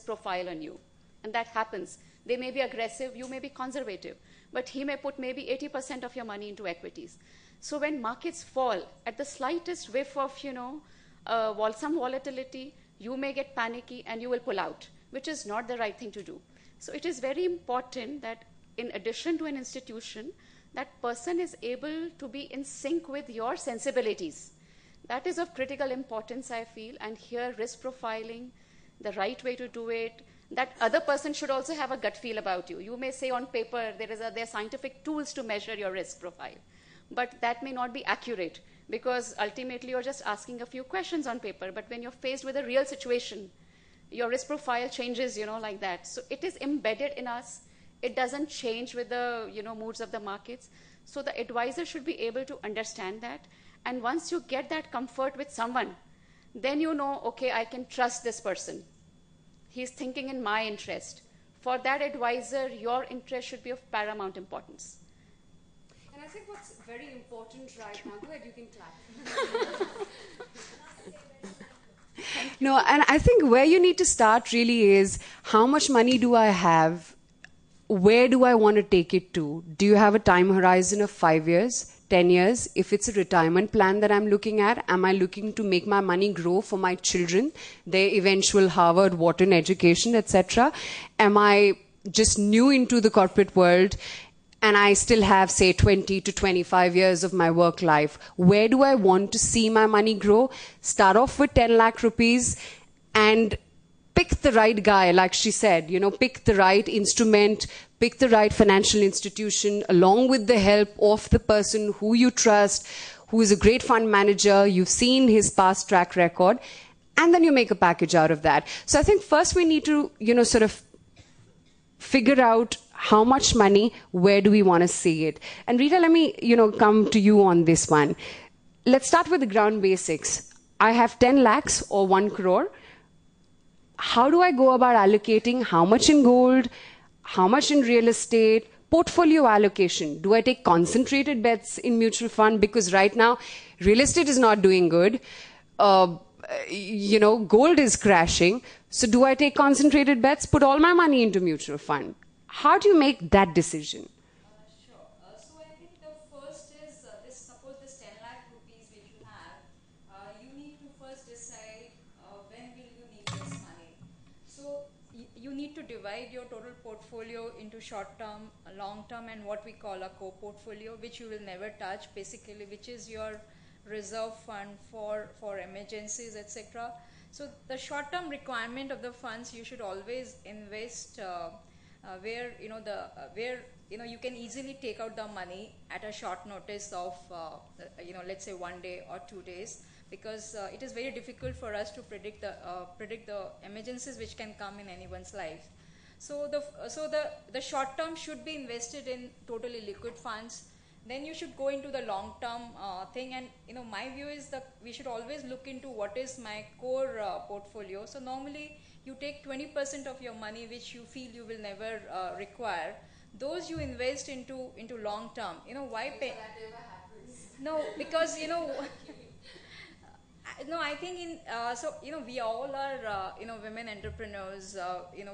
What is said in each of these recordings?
profile on you. And that happens. They may be aggressive, you may be conservative, but he may put maybe 80% of your money into equities. So when markets fall, at the slightest whiff of, some volatility, you may get panicky and you will pull out, which is not the right thing to do. So it is very important that in addition to an institution, that person is able to be in sync with your sensibilities. That is of critical importance, I feel, and here risk profiling, the right way to do it, that other person should also have a gut feel about you. You may say on paper there are scientific tools to measure your risk profile, but that may not be accurate because ultimately you're just asking a few questions on paper, but when you're faced with a real situation, your risk profile changes, like that. So it is embedded in us. It doesn't change with the, moods of the markets. So the advisor should be able to understand that. And once you get that comfort with someone, then okay, I can trust this person. He's thinking in my interest. For that advisor, your interest should be of paramount importance. And I think what's very important right now, go ahead, you can clap. No, and I think where you need to start really is how much money do I have? Where do I want to take it to? Do you have a time horizon of 5 years, 10 years? If it's a retirement plan that I'm looking at, am I looking to make my money grow for my children, their eventual Harvard, Wharton education, etc.? Am I just new into the corporate world and I still have, say, 20 to 25 years of my work life? Where do I want to see my money grow? Start off with 10 lakh rupees and pick the right guy, like she said, pick the right instrument, pick the right financial institution, along with the help of the person who you trust, who is a great fund manager, you've seen his past track record, and then you make a package out of that. So I think first we need to, sort of figure out how much money, where do we want to see it? And Rita, let me, come to you on this one. Let's start with the ground basics. I have 10 lakhs or 1 crore. How do I go about allocating how much in gold, how much in real estate, portfolio allocation? Do I take concentrated bets in mutual fund? Because right now, real estate is not doing good. Gold is crashing. So do I take concentrated bets, put all my money into mutual fund? How do you make that decision? Sure. So I think the first is, suppose this 10 lakh rupees which you have, you need to first decide when will you need this money. So you need to divide your total portfolio into short-term, long-term, and what we call a core portfolio, which you will never touch, basically, which is your reserve fund for emergencies, etc. So the short-term requirement of the funds, you should always invest where you can easily take out the money at a short notice of let's say 1 day or 2 days, because it is very difficult for us to predict the emergencies which can come in anyone's life. So the short term should be invested in totally liquid funds. Then you should go into the long term thing, and my view is that we should always look into what is my core portfolio. So normally you take 20% of your money which you feel you will never require. Those you invest into long term. Why pay? That never happens. No, because no, I think we all are women entrepreneurs.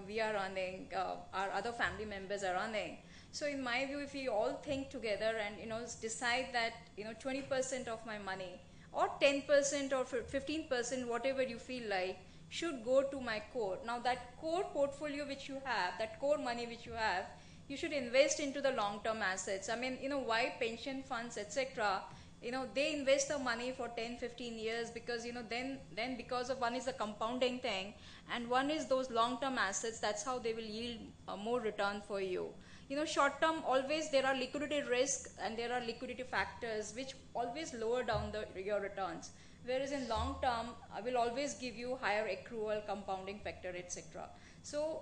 We are running. Our other family members are running. So in my view, if we all think together and decide that 20% of my money or 10% or 15%, whatever you feel like, should go to my core. Now that core portfolio which you have, that core money which you have, you should invest into the long-term assets. I mean, why pension funds, etc. They invest the money for 10, 15 years because, then because of one is the compounding thing and one is those long-term assets. That's how they will yield more return for you. Short-term, always there are liquidity risks and there are liquidity factors which always lower down your returns. Whereas in long-term, I will always give you higher accrual, compounding factor, etc. So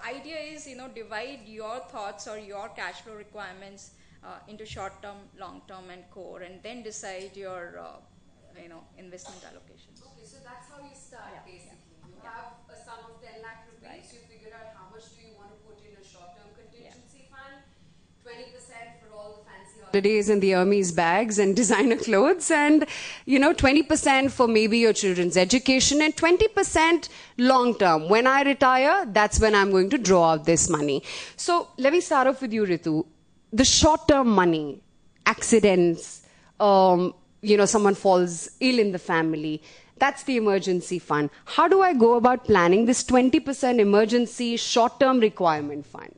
idea is, divide your thoughts or your cash flow requirements into short-term, long-term, and core, and then decide your, investment allocation. Okay, so that's how you start, basically. You have a sum of 10 lakh rupees. Right. You figure out how much do you want to put in a short-term contingency fund, 20% for all the fancy holidays and the Hermes bags and designer clothes, and 20% for maybe your children's education, and 20% long term. When I retire, that's when I'm going to draw out this money. So let me start off with you, Ritu. The short term money, accidents, someone falls ill in the family, that's the emergency fund. How do I go about planning this 20% emergency short term requirement fund?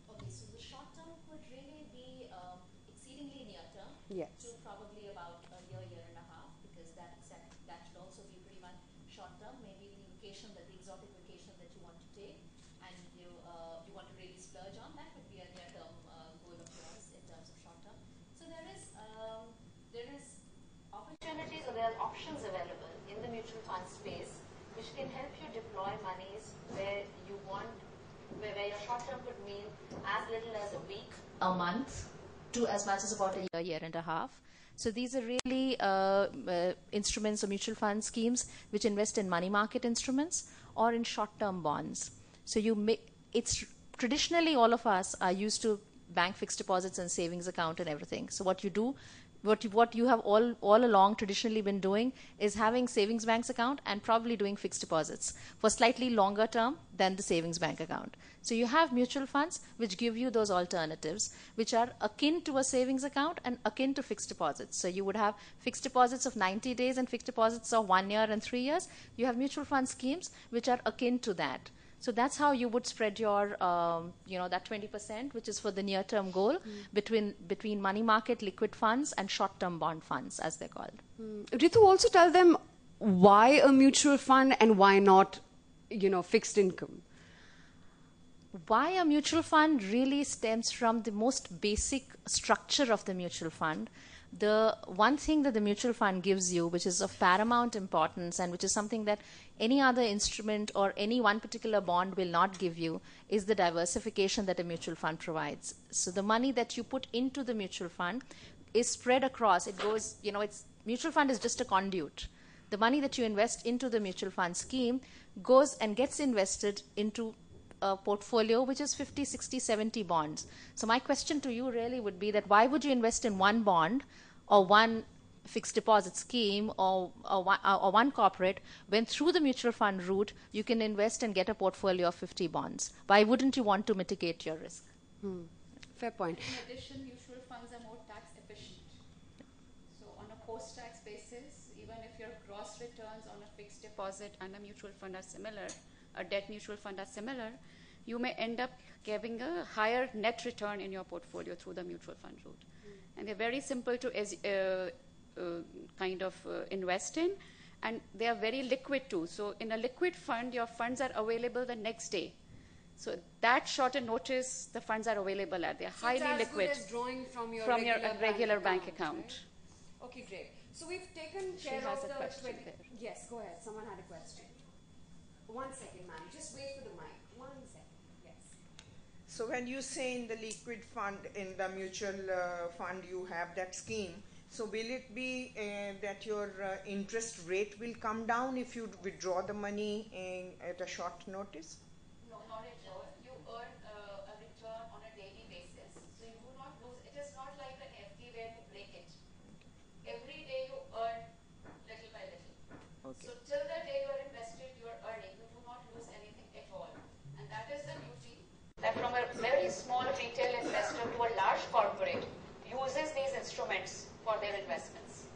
Okay, so the short term would really be exceedingly near term, Yes. to probably about a year, year and a half, because that should also be pretty much short term. Maybe the vacation, the exotic vacation that you want to take, and you want to really splurge on, that would be a near term goal of yours in terms of short term. So there is opportunities, or there are options available in the mutual fund space which can help you deploy monies where you want, where your short term could mean as little as a week, a month, to as much as about a year, year and a half. So these are really instruments or mutual fund schemes which invest in money market instruments or in short term bonds. So it's traditionally all of us are used to bank fixed deposits and savings account and everything. So what you do, what you have all along traditionally been doing is having savings banks account and probably doing fixed deposits for slightly longer term than the savings bank account. So you have mutual funds which give you those alternatives which are akin to a savings account and akin to fixed deposits. So you would have fixed deposits of 90 days and fixed deposits of 1 year and 3 years. You have mutual fund schemes which are akin to that. So that's how you would spread your, that 20%, which is for the near-term goal, between money market liquid funds and short-term bond funds, as they're called. Ritu, also tell them why a mutual fund and why not, fixed income. Why a mutual fund really stems from the most basic structure of the mutual fund. The one thing that the mutual fund gives you, which is of paramount importance and which is something that any other instrument or any one particular bond will not give you, is the diversification that a mutual fund provides. So the money that you put into the mutual fund is spread across. It goes, mutual fund is just a conduit. The money that you invest into the mutual fund scheme goes and gets invested into a portfolio which is 50, 60, 70 bonds. So my question to you really would be that why would you invest in one bond or one fixed deposit scheme or one corporate when through the mutual fund route you can invest and get a portfolio of 50 bonds? Why wouldn't you want to mitigate your risk? Fair point. In addition, mutual funds are more tax efficient. So on a post-tax basis, even if your gross returns on a fixed deposit and a mutual fund are similar, a debt mutual fund are similar, you may end up giving a higher net return in your portfolio through the mutual fund route. And they're very simple to invest in, and they are very liquid too. So in a liquid fund, your funds are available the next day. So that short a notice, the funds are available at. They're highly liquid. As drawing from your regular bank account. Right? Okay, great. So we've taken She care has of a the question there. Yes, go ahead. Someone had a question. 1 second, ma'am. Just wait for the mic. 1 second. Yes. So when you say in the liquid fund, in the mutual fund, you have that scheme, so will it be that your interest rate will come down if you withdraw the money at a short notice? No, not at all. You earn a return on a daily basis. So you do not lose. It is not like an FD where you break it. Every day you earn little by little. Okay. So till the day you are invested, you are earning. You do not lose anything at all. And that is the beauty. That from a very small retail investor to a large corporate uses these instruments for their investments.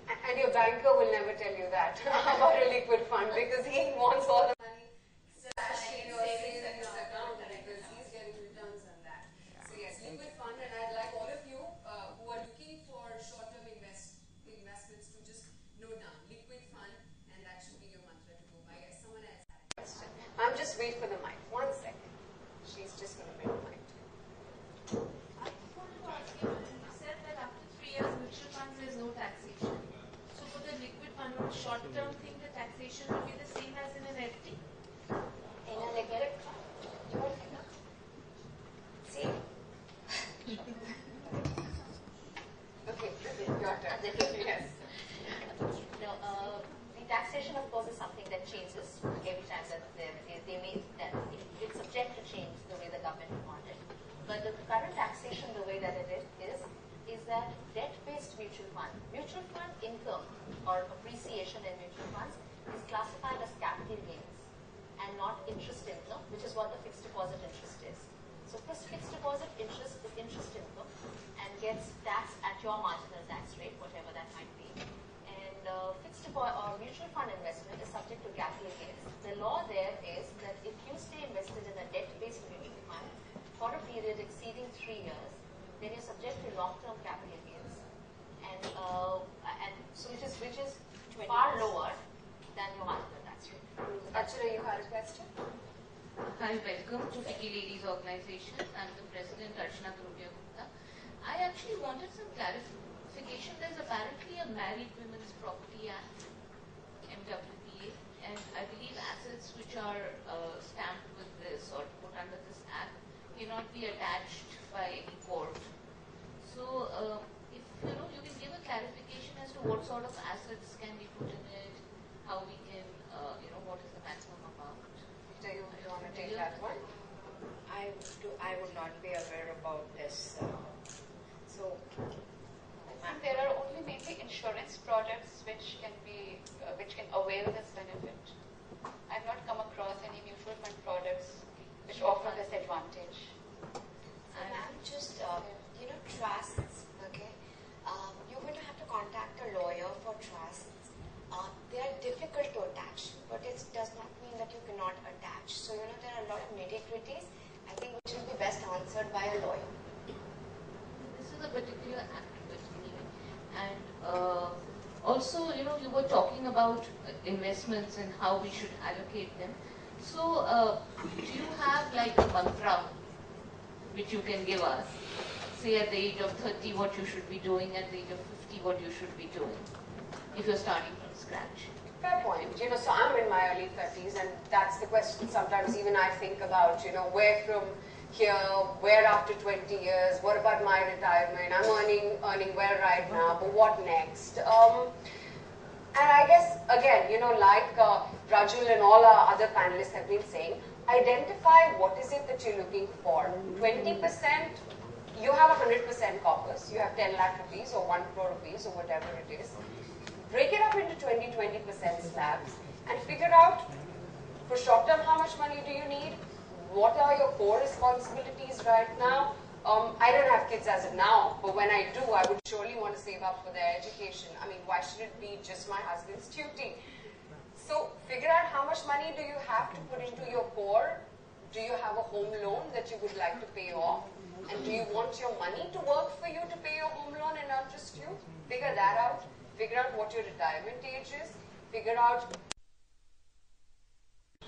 And your banker will never tell you that about a liquid fund because he wants all the money stashed in your savings account because he's getting returns on that. So yes, liquid fund, and I'd like all of you who are looking for short-term investments to just note down liquid fund, and that should be your mantra to go by. Yes, someone else had a question. I'm just wait for the mic. 1 second. She's just going to bring the mic to you. I wanted to ask you, you said that after 3 years, mutual funds there's no taxation. So for the liquid fund or short-term thing, the taxation will be the same as in an FD? In a liquid fund, you won't get that. See? Okay, your turn. Yes. The taxation, of course, is something that changes every time that they make that mutual fund income or appreciation in mutual funds is classified as capital gains and not interest income, which is what the fixed deposit interest is. So this fixed deposit interest is interest income and gets taxed at your marginal tax rate, whatever that might be. And fixed deposit or mutual fund investment is subject to capital gains. The law there is that if you stay invested in a debt-based mutual fund for a period exceeding 3 years, then you're subject to long-term capital gains, and so which is far lower than your marginal tax rate. Archana, you had a question? Hi, welcome to Fiki Ladies Organization. I'm the president, Archana Dhruviya Gupta. I actually wanted some clarification. There's apparently a Married Women's Property Act, MWPA, and I believe assets which are stamped with this or put under this act cannot be attached by any court. So, if you can give a clarification as to what sort of assets can be put in it, how we can, what is the maximum amount? Do you want to take that one? I would not be aware about this. And there are only mainly insurance products which can avail this benefit. I've not come across any mutual fund products which offer this advantage. And I'm just, trusts, okay? You're going to have to contact a lawyer for trusts. They are difficult to attach, but it does not mean that you cannot attach. So, there are a lot of nitty-gritties, I think, which will be best answered by a lawyer. This is a particular act, but anyway. And also, you were talking about investments and how we should allocate them. So, do you have like a mantra which you can give us? Say at the age of 30 what you should be doing, at the age of 50 what you should be doing, if you're starting from scratch. Fair point. So I'm in my early 30s, and that's the question sometimes even I think about, where from here, where after 20 years, what about my retirement? I'm earning well right now, but what next? And I guess, again, like Rajul and all our other panelists have been saying, identify what is it that you're looking for. 20%, you have 100% corpus. You have 10 lakh rupees or 1 crore rupees or whatever it is. Break it up into 20% slabs and figure out, for short term, how much money do you need? What are your core responsibilities right now? I don't have kids as of now, but when I do, I would surely want to save up for their education. I mean, why should it be just my husband's duty? So figure out how much money do you have to put into your core. Do you have a home loan that you would like to pay off? And do you want your money to work for you to pay your home loan and not just you? Figure that out. Figure out what your retirement age is. Figure out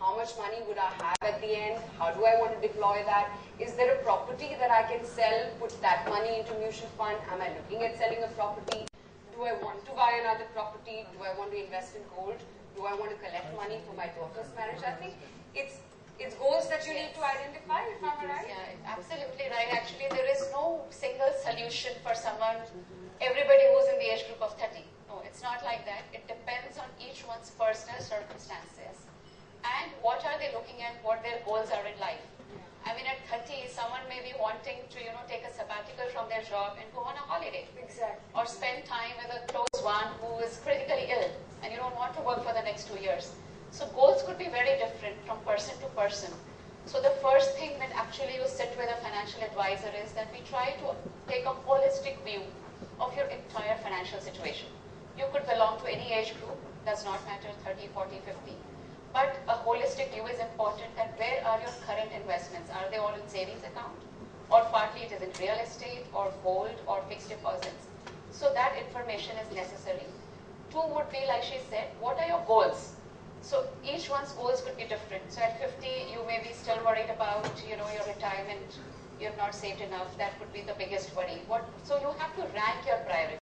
how much money would I have at the end? How do I want to deploy that? Is there a property that I can sell, put that money into mutual fund? Am I looking at selling a property? Do I want to buy another property? Do I want to invest in gold? Do I want to collect money for my daughter's marriage? I think it's goals that you need to identify, if I'm right. Yeah, absolutely right. Actually, there is no single solution for someone, everybody who's in the age group of 30. No, it's not like that. It depends on each one's personal circumstances and what are they looking at, what their goals are in life. I mean, at 30, someone may be wanting to, take a sabbatical from their job and go on a holiday. Exactly. Or spend time with a close one who is critically ill and you don't want to work for the next 2 years. So goals could be very different from person to person. So the first thing that actually you sit with a financial advisor is that we try to take a holistic view of your entire financial situation. You could belong to any age group, does not matter, 30, 40, 50. But a holistic view is important, that where are your current investments? Are they all in savings account? Or partly it is in real estate or gold or fixed deposits? So that information is necessary. 2 would be, like she said, what are your goals? So each one's goals could be different. So at 50, you may be still worried about, your retirement. You have not saved enough. That could be the biggest worry. So you have to rank your priorities.